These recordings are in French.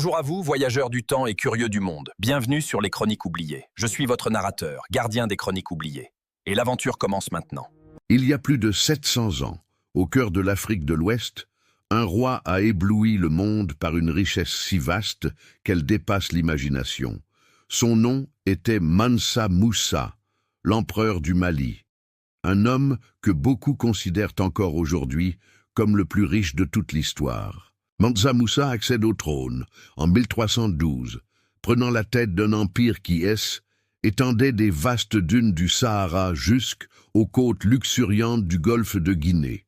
Bonjour à vous, voyageurs du temps et curieux du monde. Bienvenue sur les Chroniques oubliées. Je suis votre narrateur, gardien des Chroniques oubliées. Et l'aventure commence maintenant. Il y a plus de 700 ans, au cœur de l'Afrique de l'Ouest, un roi a ébloui le monde par une richesse si vaste qu'elle dépasse l'imagination. Son nom était Mansa Moussa, l'empereur du Mali. Un homme que beaucoup considèrent encore aujourd'hui comme le plus riche de toute l'histoire. Mansa Moussa accède au trône en 1312, prenant la tête d'un empire qui étendait des vastes dunes du Sahara jusqu'aux côtes luxuriantes du golfe de Guinée.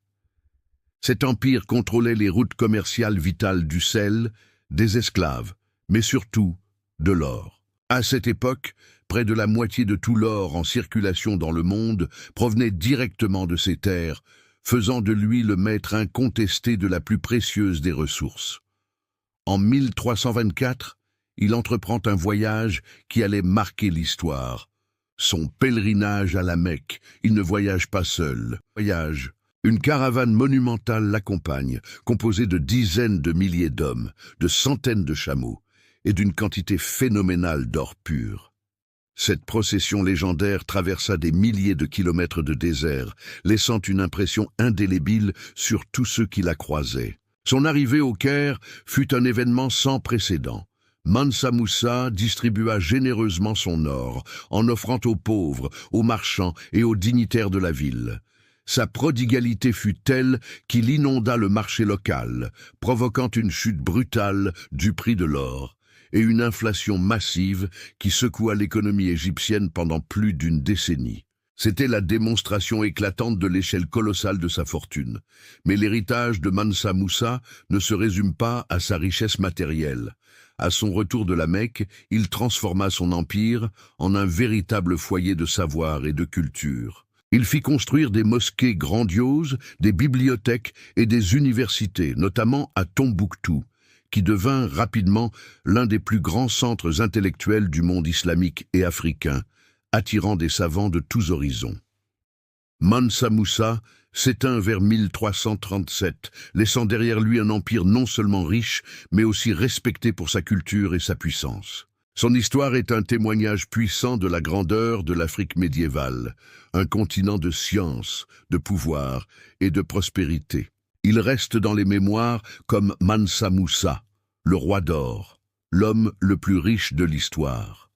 Cet empire contrôlait les routes commerciales vitales du sel, des esclaves, mais surtout de l'or. À cette époque, près de la moitié de tout l'or en circulation dans le monde provenait directement de ces terres, faisant de lui le maître incontesté de la plus précieuse des ressources. En 1324, il entreprend un voyage qui allait marquer l'histoire. Son pèlerinage à la Mecque, il ne voyage pas seul. Une caravane monumentale l'accompagne, composée de dizaines de milliers d'hommes, de centaines de chameaux et d'une quantité phénoménale d'or pur. Cette procession légendaire traversa des milliers de kilomètres de désert, laissant une impression indélébile sur tous ceux qui la croisaient. Son arrivée au Caire fut un événement sans précédent. Mansa Moussa distribua généreusement son or, en offrant aux pauvres, aux marchands et aux dignitaires de la ville. Sa prodigalité fut telle qu'il inonda le marché local, provoquant une chute brutale du prix de l'or et une inflation massive qui secoua l'économie égyptienne pendant plus d'une décennie. C'était la démonstration éclatante de l'échelle colossale de sa fortune. Mais l'héritage de Mansa Moussa ne se résume pas à sa richesse matérielle. À son retour de la Mecque, il transforma son empire en un véritable foyer de savoir et de culture. Il fit construire des mosquées grandioses, des bibliothèques et des universités, notamment à Tombouctou, qui devint rapidement l'un des plus grands centres intellectuels du monde islamique et africain, attirant des savants de tous horizons. Mansa Moussa s'éteint vers 1337, laissant derrière lui un empire non seulement riche, mais aussi respecté pour sa culture et sa puissance. Son histoire est un témoignage puissant de la grandeur de l'Afrique médiévale, un continent de science, de pouvoir et de prospérité. Il reste dans les mémoires comme Mansa Moussa, le roi d'or, l'homme le plus riche de l'histoire.